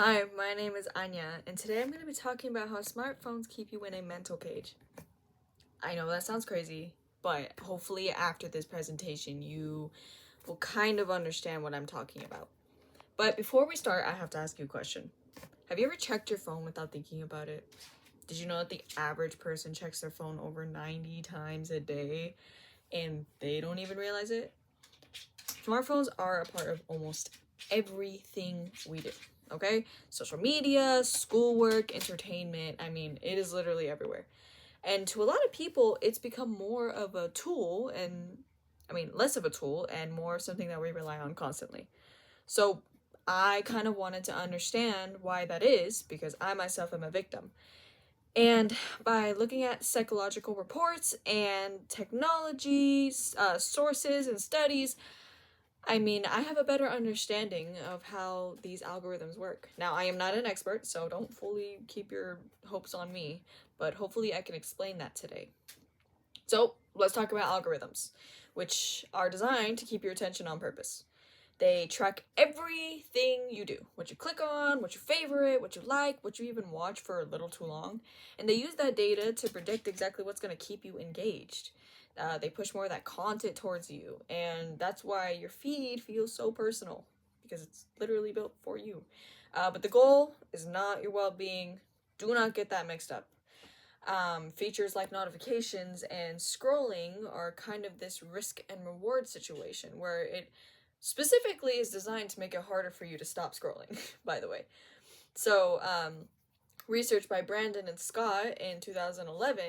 Hi, my name is Anya, and today I'm going to be talking about how smartphones keep you in a mental cage. I know that sounds crazy, but hopefully after this presentation you will kind of understand what I'm talking about. But before we start, I have to ask you a question. Have you ever checked your phone without thinking about it? Did you know that the average person checks their phone over 90 times a day and they don't even realize it? Smartphones are a part of almost everything we do. Okay? Social media, schoolwork, entertainment. It is literally everywhere. And to a lot of people, it's become more of a tool less of a tool and more something that we rely on constantly. So I kind of wanted to understand why that is because I myself am a victim. And by looking at psychological reports and technology sources and studies, I have a better understanding of how these algorithms work. Now, I am not an expert, so don't fully keep your hopes on me, but hopefully I can explain that today. So, let's talk about algorithms, which are designed to keep your attention on purpose. They track everything you do, what you click on, what you favorite, what you like, what you even watch for a little too long, and they use that data to predict exactly what's going to keep you engaged. They push more of that content towards you, and that's why your feed feels so personal, because it's literally built for you. But the goal is not your well-being. Do not get that mixed up. Features like notifications and scrolling are kind of this risk and reward situation where it specifically is designed to make it harder for you to stop scrolling, by the way. So, research by Brandon and Scott in 2011,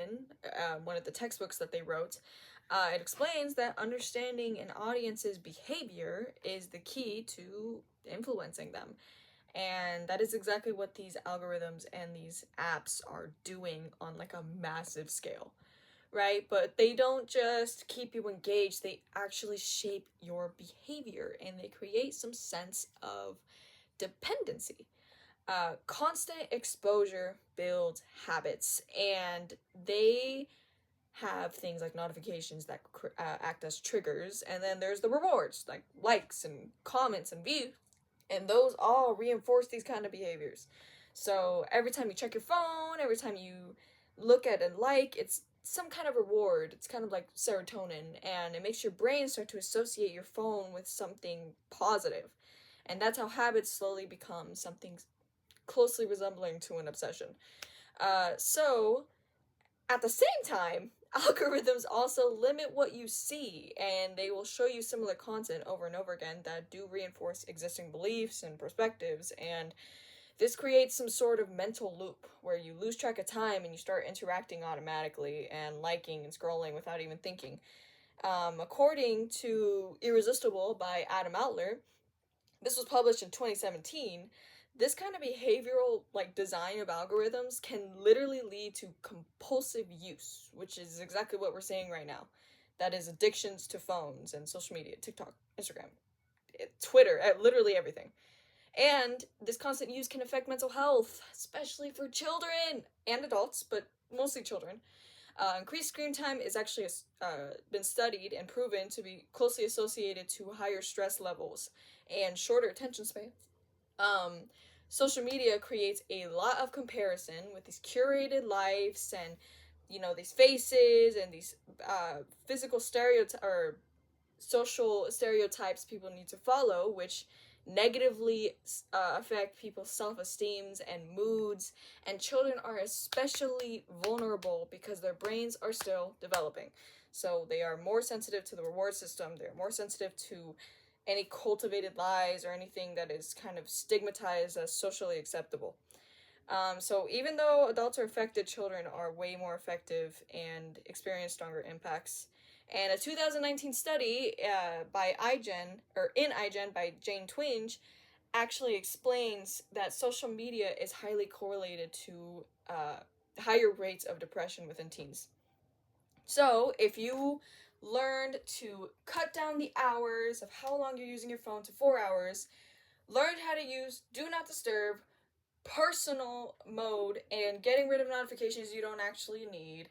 one of the textbooks that they wrote, it explains that understanding an audience's behavior is the key to influencing them. And that is exactly what these algorithms and these apps are doing on like a massive scale, right? But they don't just keep you engaged, they actually shape your behavior and they create some sense of dependency. Constant exposure builds habits, and they have things like notifications that act as triggers, and then there's the rewards like likes and comments and views, and those all reinforce these kind of behaviors. So every time you check your phone, every time you look at a like, it's some kind of reward. It's kind of like serotonin, and it makes your brain start to associate your phone with something positive. And that's how habits slowly become something closely resembling to an obsession. So at the same time, algorithms also limit what you see, and they will show you similar content over and over again that do reinforce existing beliefs and perspectives, and this creates some sort of mental loop where you lose track of time and you start interacting automatically and liking and scrolling without even thinking. According to Irresistible by Adam Outler, this was published in 2017. This kind of behavioral design of algorithms can literally lead to compulsive use, which is exactly what we're seeing right now. That is addictions to phones and social media, TikTok, Instagram, Twitter, literally everything. And this constant use can affect mental health, especially for children and adults, but mostly children. Increased screen time is actually been studied and proven to be closely associated to higher stress levels and shorter attention span. Um, Social media creates a lot of comparison with these curated lives and these faces and these physical stereotypes or social stereotypes people need to follow, which negatively affect people's self-esteems and moods, and children are especially vulnerable because their brains are still developing, so they are more sensitive to the reward system, they're more sensitive to any cultivated lies or anything that is kind of stigmatized as socially acceptable. So even though adults are affected, children are way more effective and experience stronger impacts. And a 2019 study by in iGen by Jane Twenge actually explains that social media is highly correlated to higher rates of depression within teens. So if you learned to cut down the hours of how long you're using your phone to 4 hours, learned how to use Do Not Disturb, personal mode, and getting rid of notifications you don't actually need,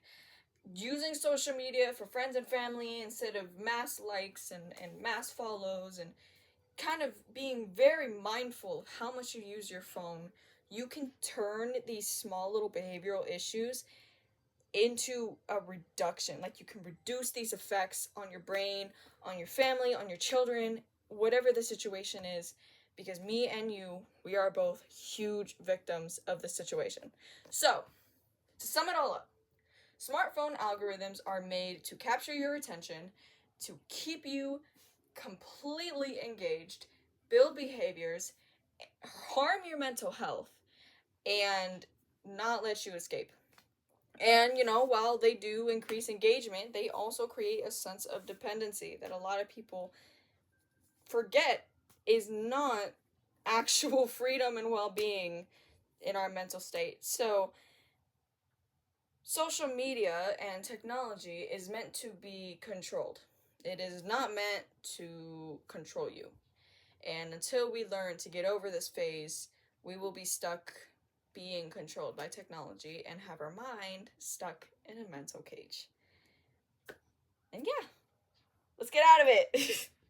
using social media for friends and family instead of mass likes and mass follows, and kind of being very mindful of how much you use your phone, you can turn these small little behavioral issues into a reduction. Like, you can reduce these effects on your brain, on your family, on your children, whatever the situation is, because me and you, we are both huge victims of the situation. So, to sum it all up, smartphone algorithms are made to capture your attention, to keep you completely engaged, build behaviors, harm your mental health, and not let you escape. And, while they do increase engagement, they also create a sense of dependency that a lot of people forget is not actual freedom and well being in our mental state. So, social media and technology is meant to be controlled, it is not meant to control you. And until we learn to get over this phase, we will be stuck being controlled by technology and have our mind stuck in a mental cage. And yeah, let's get out of it.